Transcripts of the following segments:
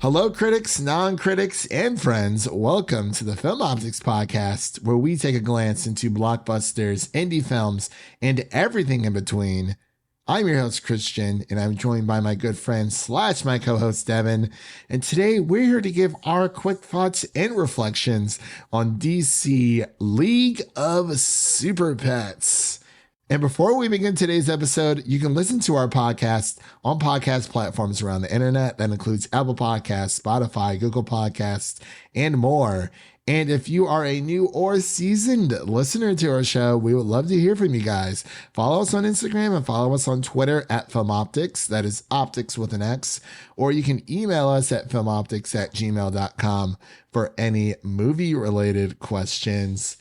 Hello, critics, non-critics, and friends. Welcome to the Film Optix podcast, where we take a glance into blockbusters, indie films, and everything in between. I'm your host, Christian, and I'm joined by my good friend / my co-host, Devin. And today we're here to give our quick thoughts and reflections on DC League of Super Pets. And before we begin today's episode, you can listen to our podcast on podcast platforms around the internet. That includes Apple Podcasts, Spotify, Google Podcasts, and more. And if you are a new or seasoned listener to our show, we would love to hear from you guys. Follow us on Instagram and follow us on Twitter at FilmOptix. That is Optix with an X. Or you can email us at filmoptix@gmail.com for any movie-related questions.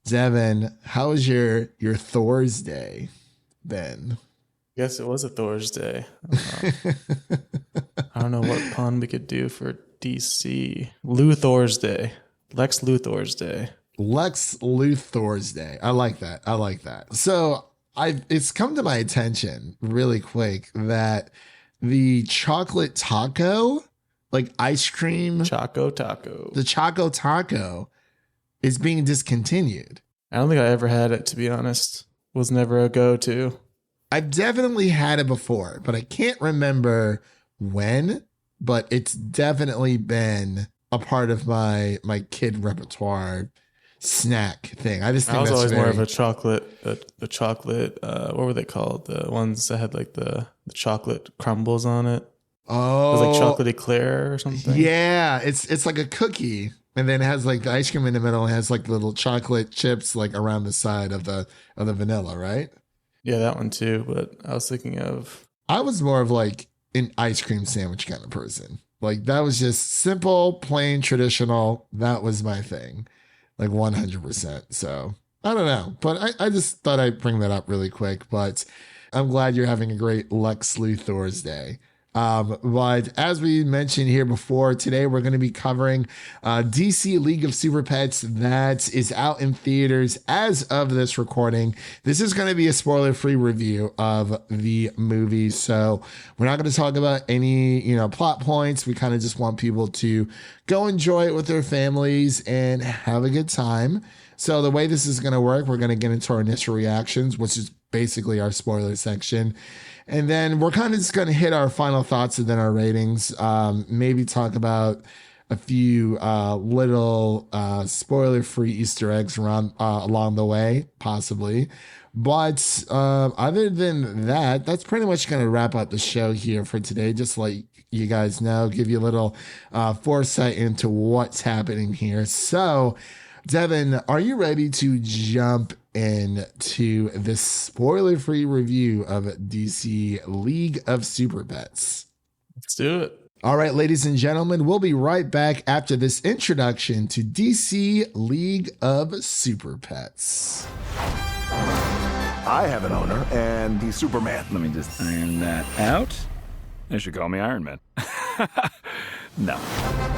Devin, how was your Thursday been? Guess it was a Thursday. I don't know what pun we could do for DC. Luthor's Day. Lex Luthor's Day. Lex Luthor's Day. I like that. So it's come to my attention really quick that the chocolate taco, like ice cream. Choco Taco. The Choco Taco is being discontinued. I don't think I ever had it, to be honest. Was never a go-to. I've definitely had it before, but I can't remember when, but it's definitely been a part of my kid repertoire snack thing. I just think I was always more of a chocolate, the chocolate, what were they called? The ones that had like the chocolate crumbles on it. Oh. It was like chocolate eclair or something. Yeah, it's like a cookie. And then it has like the ice cream in the middle and has like little chocolate chips like around the side of the vanilla, right? Yeah, that one too. But I was thinking of... I was more of like an ice cream sandwich kind of person. Like that was just simple, plain, traditional. That was my thing. Like 100%. So I don't know. But I just thought I'd bring that up really quick. But I'm glad you're having a great Lex Luthor's Day. But as we mentioned here before, today we're going to be covering DC League of Super Pets that is out in theaters as of this recording. This is going to be a spoiler-free review of the movie, so we're not going to talk about any, plot points. We kind of just want people to go enjoy it with their families and have a good time. So the way this is going to work, we're going to get into our initial reactions, which is basically our spoiler section. And then we're kind of just going to hit our final thoughts and then our ratings. Maybe talk about a few little spoiler-free Easter eggs along the way, possibly. But other than that, that's pretty much going to wrap up the show here for today. Just like you guys know, give you a little foresight into what's happening here. So, Devin, are you ready to jump into this spoiler-free review of DC League of Super Pets? Let's do it. All right, ladies and gentlemen, we'll be right back after this introduction to DC League of Super Pets. I have an owner, and he's Superman. Let me just iron that out. They should call me Iron Man. No.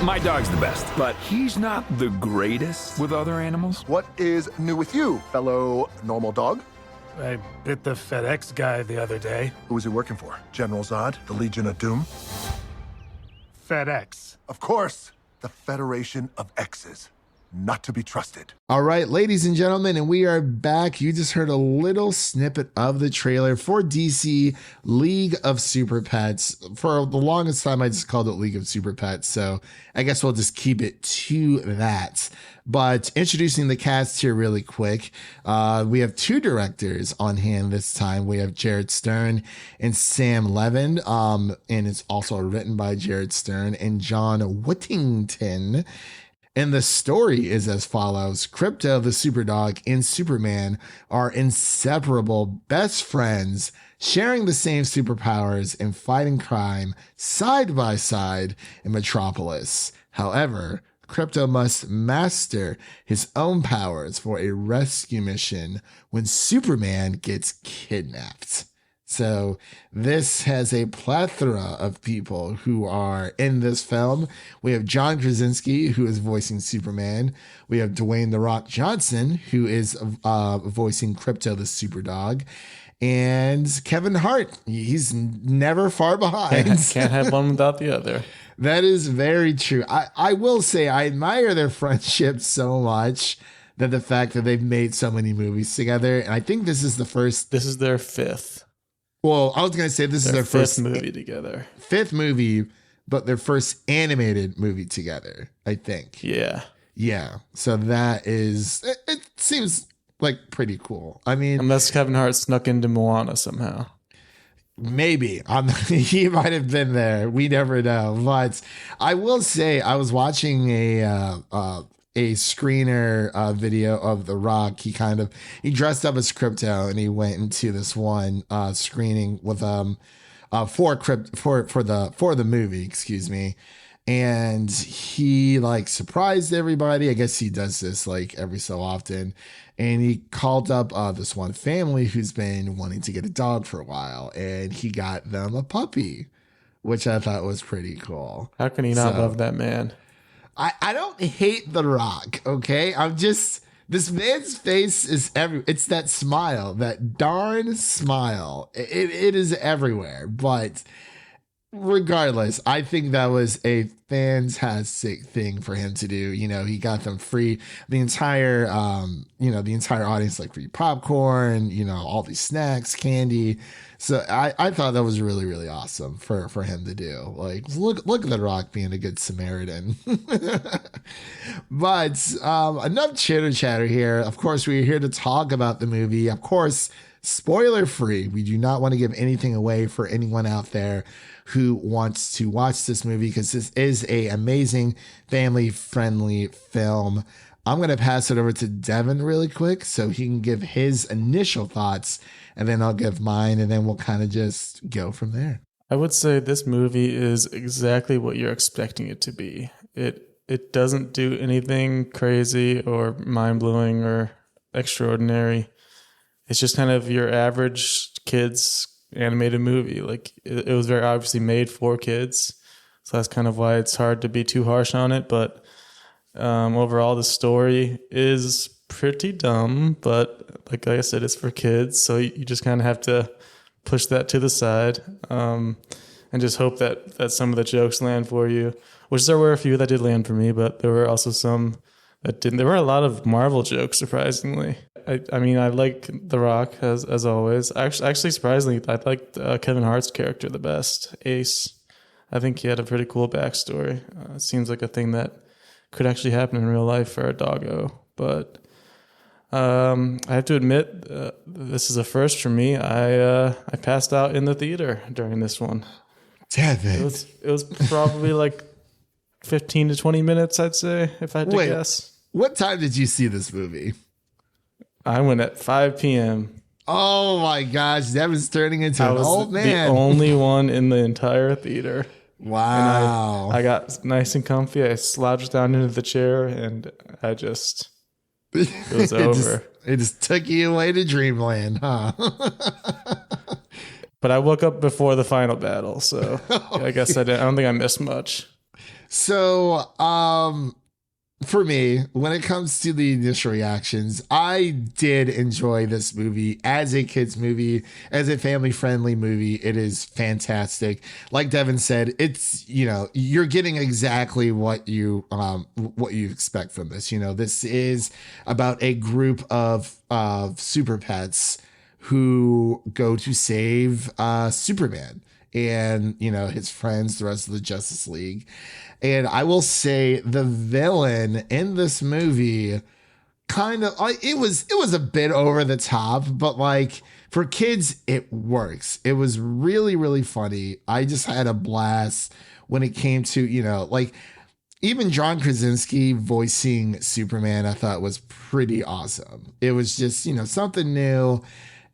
My dog's the best, but he's not the greatest with other animals. What is new with you, fellow normal dog? I bit the FedEx guy the other day. Who was he working for? General Zod? The Legion of Doom? FedEx. Of course, the Federation of X's. Not to be trusted. All right, ladies and gentlemen, and we are back. You just heard a little snippet of the trailer for DC League of Super Pets. For the longest time, I just called it League of Super Pets, so I guess we'll just keep it to that. But introducing the cast here really quick, we have two directors on hand this time. We have Jared Stern and Sam Levine, and it's also written by Jared Stern and John Whittington. And the story is as follows. Krypto, the Superdog, and Superman are inseparable best friends, sharing the same superpowers and fighting crime side by side in Metropolis. However, Krypto must master his own powers for a rescue mission when Superman gets kidnapped. So this has a plethora of people who are in this film. We have John Krasinski, who is voicing Superman. We have Dwayne "The Rock" Johnson, who is voicing Krypto, the Superdog. And Kevin Hart, he's never far behind. Can't have one without the other. That is very true. I will say I admire their friendship so much that the fact that they've made so many movies together. And I think this is the first. This is their fifth. Well, I was going to say this is their fifth first movie together. Fifth movie, but their first animated movie together, I think. Yeah. Yeah. So that is, it seems like pretty cool. I mean, unless Kevin Hart snuck into Moana somehow. Maybe he might have been there. We never know. But I will say I was watching a screener video of The Rock. He dressed up as Krypto and he went into this one screening with for the movie, excuse me. And he like surprised everybody. I guess he does this like every so often. And he called up this one family who's been wanting to get a dog for a while. And he got them a puppy, which I thought was pretty cool. How can he not love that man? I don't hate The Rock, okay? This man's face is it's that smile, that darn smile. It is everywhere. But regardless, I think that was a fantastic thing for him to do. You know, he got them free, the entire audience, like free popcorn, you know, all these snacks, candy. So I thought that was really, really awesome for him to do. Like, look at The Rock being a good Samaritan. But enough chitter chatter here. Of course, we're here to talk about the movie. Of course, spoiler free. We do not want to give anything away for anyone out there who wants to watch this movie, because this is a amazing family friendly film. I'm going to pass it over to Devin really quick so he can give his initial thoughts, and then I'll give mine, and then we'll kind of just go from there. I would say this movie is exactly what you're expecting it to be. It doesn't do anything crazy or mind-blowing or extraordinary. It's just kind of your average kids animated movie. Like it was very obviously made for kids, so that's kind of why it's hard to be too harsh on it. But overall, the story is pretty dumb, but like I said, it's for kids, so you just kind of have to push that to the side and just hope that some of the jokes land for you, which there were a few that did land for me, but there were also some that didn't. There were a lot of Marvel jokes, surprisingly. I mean, I like The Rock as always. Actually, surprisingly, I liked Kevin Hart's character the best, Ace. I think he had a pretty cool backstory. It seems like a thing that could actually happen in real life for a doggo. But I have to admit, this is a first for me. I passed out in the theater during this one. Devin. It was probably like 15 to 20 minutes, I'd say, if I had to guess. What time did you see this movie? I went at 5 p.m. Oh my gosh, Devin's turning into an old man. The only one in the entire theater. Wow. And I got nice and comfy. I slouched down into the chair and it was over. It just took you away to dreamland, huh? But I woke up before the final battle, so I guess I don't think I missed much. So, for me, when it comes to the initial reactions, I did enjoy this movie as a kid's movie, as a family-friendly movie. It is fantastic. Like Devin said, it's, you know, you're getting exactly what you expect from this. You know, this is about a group of super pets who go to save Superman and, you know, his friends, the rest of the Justice League. And I will say the villain in this movie it was a bit over the top, but like for kids, it works. It was really, really funny. I just had a blast when it came to, you know, like even John Krasinski voicing Superman, I thought was pretty awesome. It was just, you know, something new.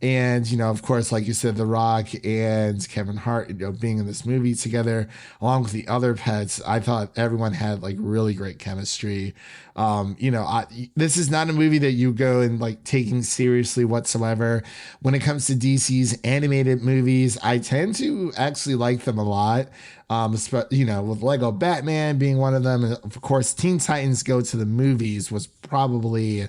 And, you know, of course, like you said, The Rock and Kevin Hart, you know, being in this movie together, along with the other pets, I thought everyone had like really great chemistry. You know, this is not a movie that you go and like taking seriously whatsoever. When it comes to DC's animated movies, I tend to actually like them a lot. You know, with Lego Batman being one of them. And of course, Teen Titans Go to the Movies was probably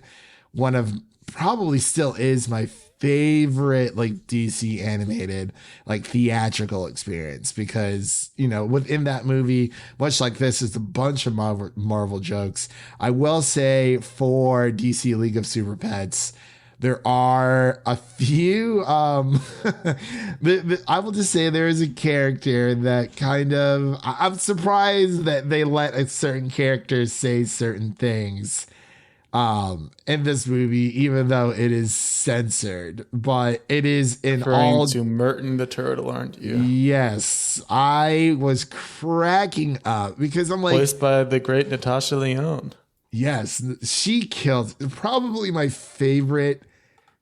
still is my favorite like DC animated like theatrical experience because, you know, within that movie, much like this is a bunch of Marvel jokes. I will say for DC League of Super Pets, there are a few, I will just say there is a character that kind of, I'm surprised that they let a certain character say certain things in this movie, even though it is censored, but it is in Referring all to Merton the Turtle, aren't you? Yes, I was cracking up because I'm like, Voiced by the great Natasha Lyonne. yes, she killed probably my favorite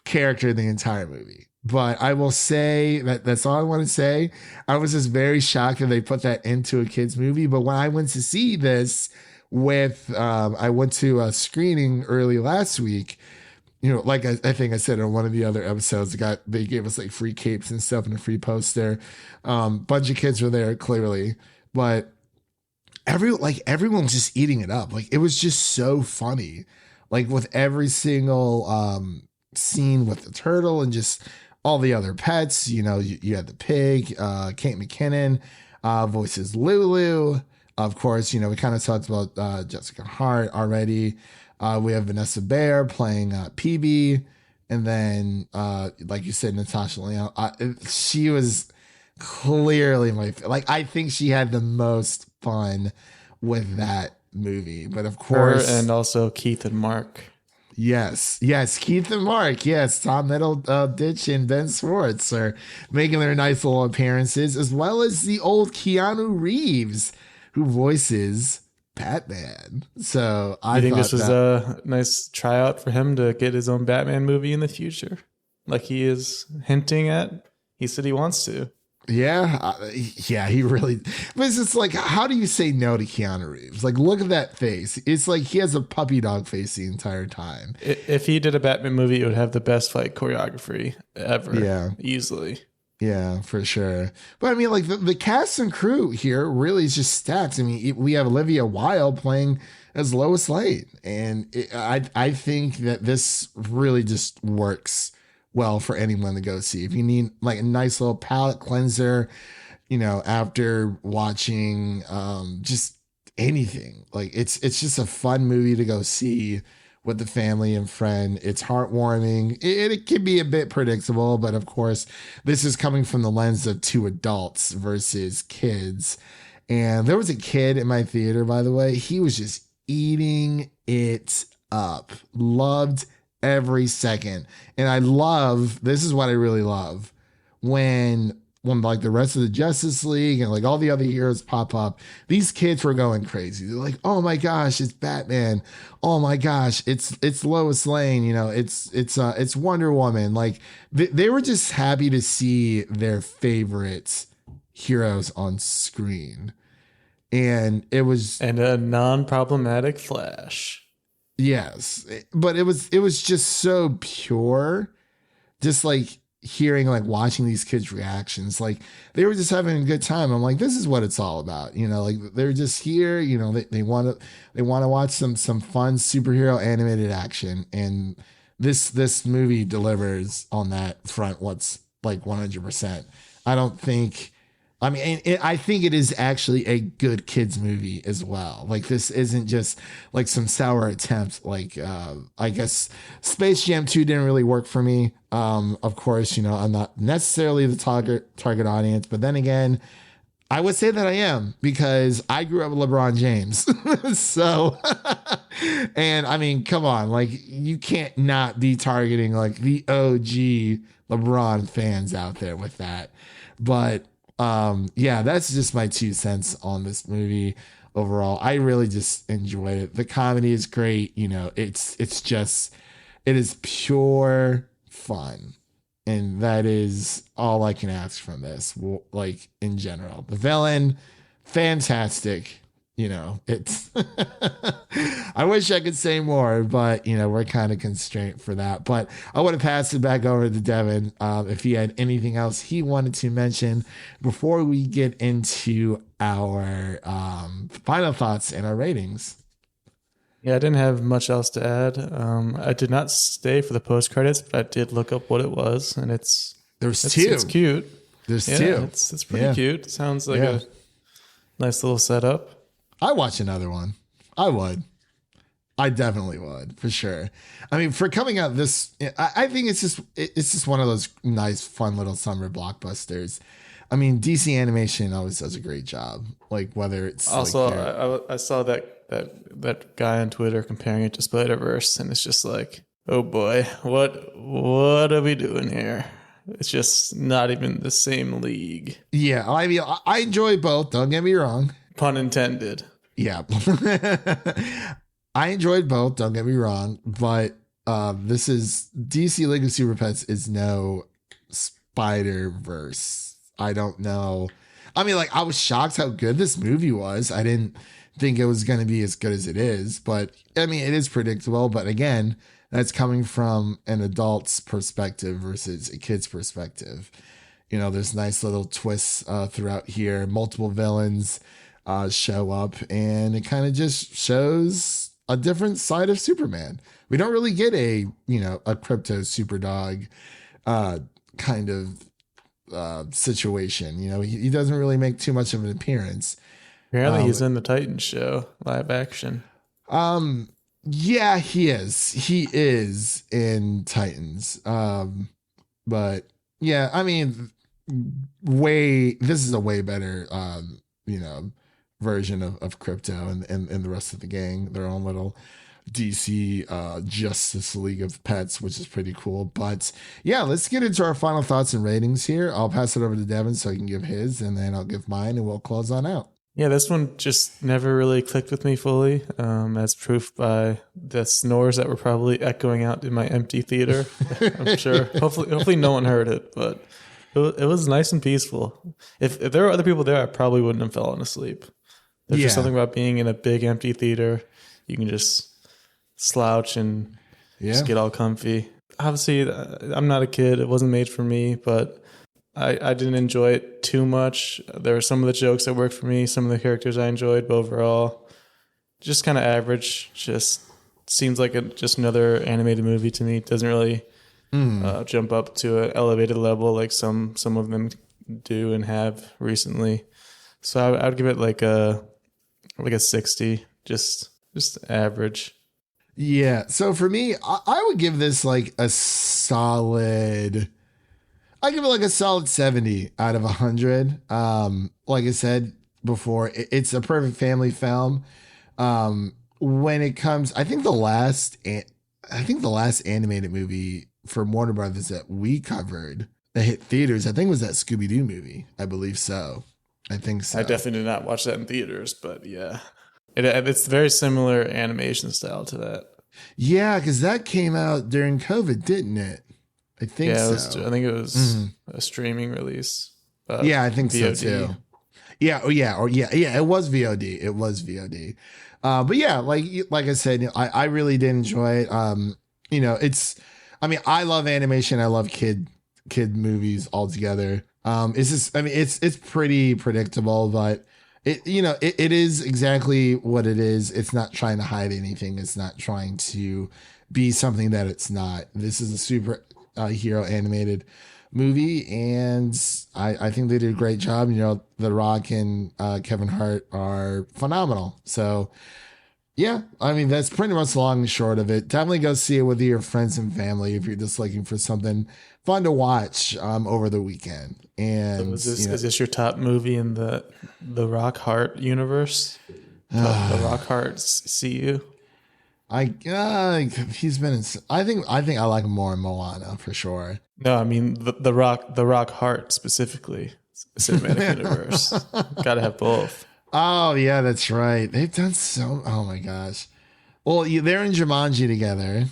character in the entire movie. But I will say that's all I want to say. I was just very shocked that they put that into a kid's movie. But when I went to see this I went to a screening early last week, you know, like I think I said in one of the other episodes, they gave us like free capes and stuff and a free poster. Bunch of kids were there clearly, but everyone was just eating it up. Like it was just so funny, like with every single scene with the turtle and just all the other pets. You know, you had the pig, Kate McKinnon voices Lulu. Of course, you know, we kind of talked about Jessica Hart already. We have Vanessa Bayer playing PB. And then, like you said, Natasha Lyonne. She was clearly like, I think she had the most fun with that movie. But of course. Her and also Keith and Mark. Yes, Keith and Mark. Yes, Tom Middleditch and Ben Schwartz are making their nice little appearances, as well as the old Keanu Reeves, who voices Batman. So I think this was a nice tryout for him to get his own Batman movie in the future, like he is hinting at. He said he wants to. Yeah, he really. But it's just like, how do you say no to Keanu Reeves? Like, look at that face. It's like he has a puppy dog face the entire time. If he did a Batman movie, it would have the best fight choreography ever. Yeah, easily. Yeah, for sure. But I mean, like the cast and crew here really is just stacked. I mean, we have Olivia Wilde playing as Lois Lane, and I think that this really just works well for anyone to go see. If you need like a nice little palate cleanser, you know, after watching just anything, like it's just a fun movie to go see with the family and friend. It's heartwarming. It can be a bit predictable, but of course, this is coming from the lens of two adults versus kids. And there was a kid in my theater, by the way. He was just eating it up. Loved every second. And this is what I really love, when like the rest of the Justice League and like all the other heroes pop up, these kids were going crazy. They're like, oh my gosh, it's Batman. Oh my gosh, it's Lois Lane. You know, it's Wonder Woman. Like they were just happy to see their favorite heroes on screen. And it was, and a non-problematic Flash. Yes, but it was just so pure, just like hearing, like watching these kids' reactions, like they were just having a good time. I'm like, this is what it's all about, you know. Like they're just here, you know. They want to watch some fun superhero animated action, and this movie delivers on that front. What's like 100%. I think it is actually a good kids movie as well. Like this isn't just like some sour attempt. Like I guess Space Jam 2 didn't really work for me. Of course, you know, I'm not necessarily the target audience, but then again, I would say that I am, because I grew up with LeBron James. So, and I mean, come on, like you can't not be targeting like the OG LeBron fans out there with that. But yeah, that's just my 2 cents on this movie overall. I really just enjoyed it. The comedy is great. You know, it is pure fun. And that is all I can ask from this. Like in general, the villain, fantastic. You know, it's, I wish I could say more, but you know, we're kind of constrained for that. But I want to pass it back over to Devin if he had anything else he wanted to mention before we get into our final thoughts and our ratings. Yeah, I didn't have much else to add. I did not stay for the post credits, but I did look up what it was, and it's two. It's cute. There's Yeah, two. it's pretty cute. Sounds like a nice little setup. I watch another one. I would. I definitely would, for sure. I mean, for coming out this, I think it's just one of those nice, fun little summer blockbusters. I mean, DC Animation always does a great job. Like whether it's Also, like I saw that guy on Twitter comparing it to Spider-Verse, and it's just like, oh boy, what are we doing here? It's just not even the same league. yeah. I mean, I enjoy both. Don't get me wrong. Pun intended. Yeah. I enjoyed both, don't get me wrong, but this is DC League of Super Pets is no Spider-Verse. I don't know. I mean, like, I was shocked how good this movie was. I didn't think it was going to be as good as it is, but I mean, it is predictable. But again, that's coming from an adult's perspective versus a kid's perspective. You know, there's nice little twists throughout here. Multiple villains show up, and it kind of just shows a different side of Superman. We don't really get a Krypto super dog kind of situation. You know, he doesn't really make too much of an appearance. Apparently he's in the Titans show, live action. Yeah, he is. He is in Titans. But yeah, I mean, this is a way better, version of Krypto and the rest of the gang, their own little DC Justice League of Pets, which is pretty cool. But yeah, let's get into our final thoughts and ratings here. I'll pass it over to Devin so he can give his, and then I'll give mine, and we'll close on out. Yeah, this one just never really clicked with me fully, as proof by the snores that were probably echoing out in my empty theater. I'm sure. Hopefully no one heard it, but it was nice and peaceful. If there were other people there, I probably wouldn't have fallen asleep. There's just something about being in a big empty theater. You can just slouch and just get all comfy. Obviously, I'm not a kid. It wasn't made for me, but I didn't enjoy it too much. There were some of the jokes that worked for me, some of the characters I enjoyed, but overall, just kind of average. Just seems like just another animated movie to me. It doesn't really jump up to an elevated level like some of them do and have recently. So I would give it like a 60, just average. Yeah. So for me, I would give this like a solid. I give it like a solid 70 out of 100. Like I said before, it's a perfect family film. When it comes, I think the last animated movie from Warner Brothers that we covered that hit theaters, I think was that Scooby-Doo movie. I believe so. I think so. I definitely did not watch that in theaters, but yeah, it's very similar animation style to that. Yeah, because that came out during COVID, didn't it? I think so. I think it was a streaming release. Yeah, I think VOD. so too. Yeah. It was VOD. But yeah, like I said, I really did enjoy it. I love animation. I love kid movies altogether. It's pretty predictable, but it is exactly what it is. It's not trying to hide anything. It's not trying to be something that it's not. This is a super hero animated movie, and I think they did a great job. The Rock and Kevin Hart are phenomenal. So yeah, I mean, that's pretty much the long and short of it. Definitely go see it with your friends and family if you're just looking for something fun to watch over the weekend. And so is this your top movie in the Rock Hart universe? The Rock Hart CU? He's been in, I think I like him more in Moana for sure. No, I mean the Rock Hart specifically, cinematic universe. Got to have both. Oh yeah, that's right. They've done oh my gosh. Well, they're in Jumanji together.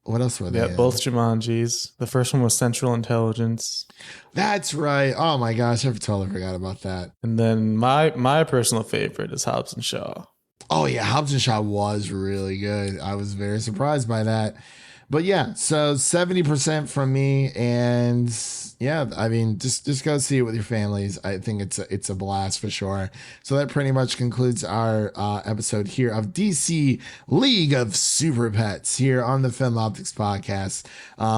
What else were they? Yeah, in? both Jumanjis. The first one was Central Intelligence. That's right. Oh my gosh, I totally forgot about that. And then my personal favorite is Hobbs and Shaw. Oh yeah, Hobbs and Shaw was really good. I was very surprised by that. But yeah, so 70% from me, and Yeah, I mean, just go see it with your families. I think it's a blast for sure. So that pretty much concludes our episode here of DC League of Super Pets here on the Film Optix podcast.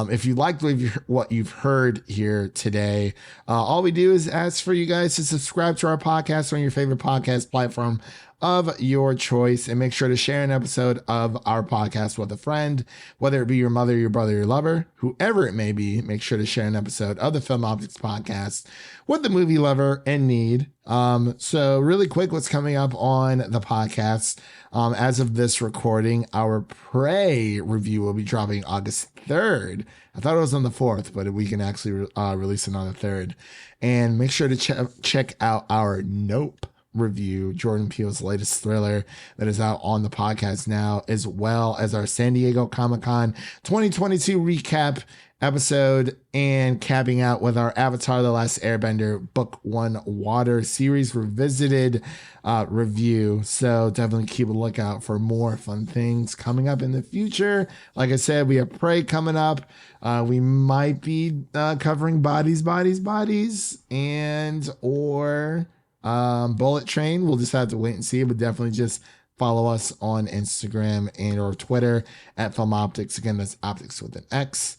If you liked what you've heard here today, all we do is ask for you guys to subscribe to our podcast on your favorite podcast platform of your choice, and make sure to share an episode of our podcast with a friend, whether it be your mother, your brother, your lover, whoever it may be. Make sure to share an episode of the Film Optix podcast with the movie lover in need. So really quick, what's coming up on the podcast? As of this recording, our Prey review will be dropping August 3rd. I thought it was on the 4th, but we can actually release it on the 3rd. And make sure to check out our Nope review, Jordan Peele's latest thriller that is out on the podcast now, as well as our San Diego Comic-Con 2022 recap episode, and capping out with our Avatar The Last Airbender Book 1 Water series revisited review. So definitely keep a lookout for more fun things coming up in the future. Like I said, we have Prey coming up. We might be covering Bodies, and or Bullet Train. We'll just have to wait and see, but definitely just follow us on Instagram and or Twitter at Film Optix. Again, that's Optix with an X.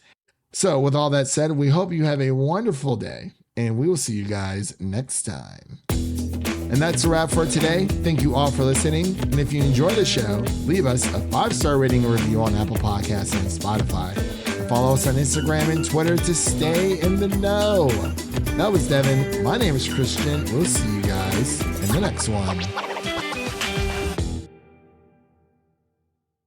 So with all that said, we hope you have a wonderful day, and we will see you guys next time. And that's a wrap for today. Thank you all for listening. And if you enjoy the show, leave us a 5-star rating and review on Apple Podcasts and Spotify. And follow us on Instagram and Twitter to stay in the know. That was Devin. My name is Christian. We'll see you guys in the next one.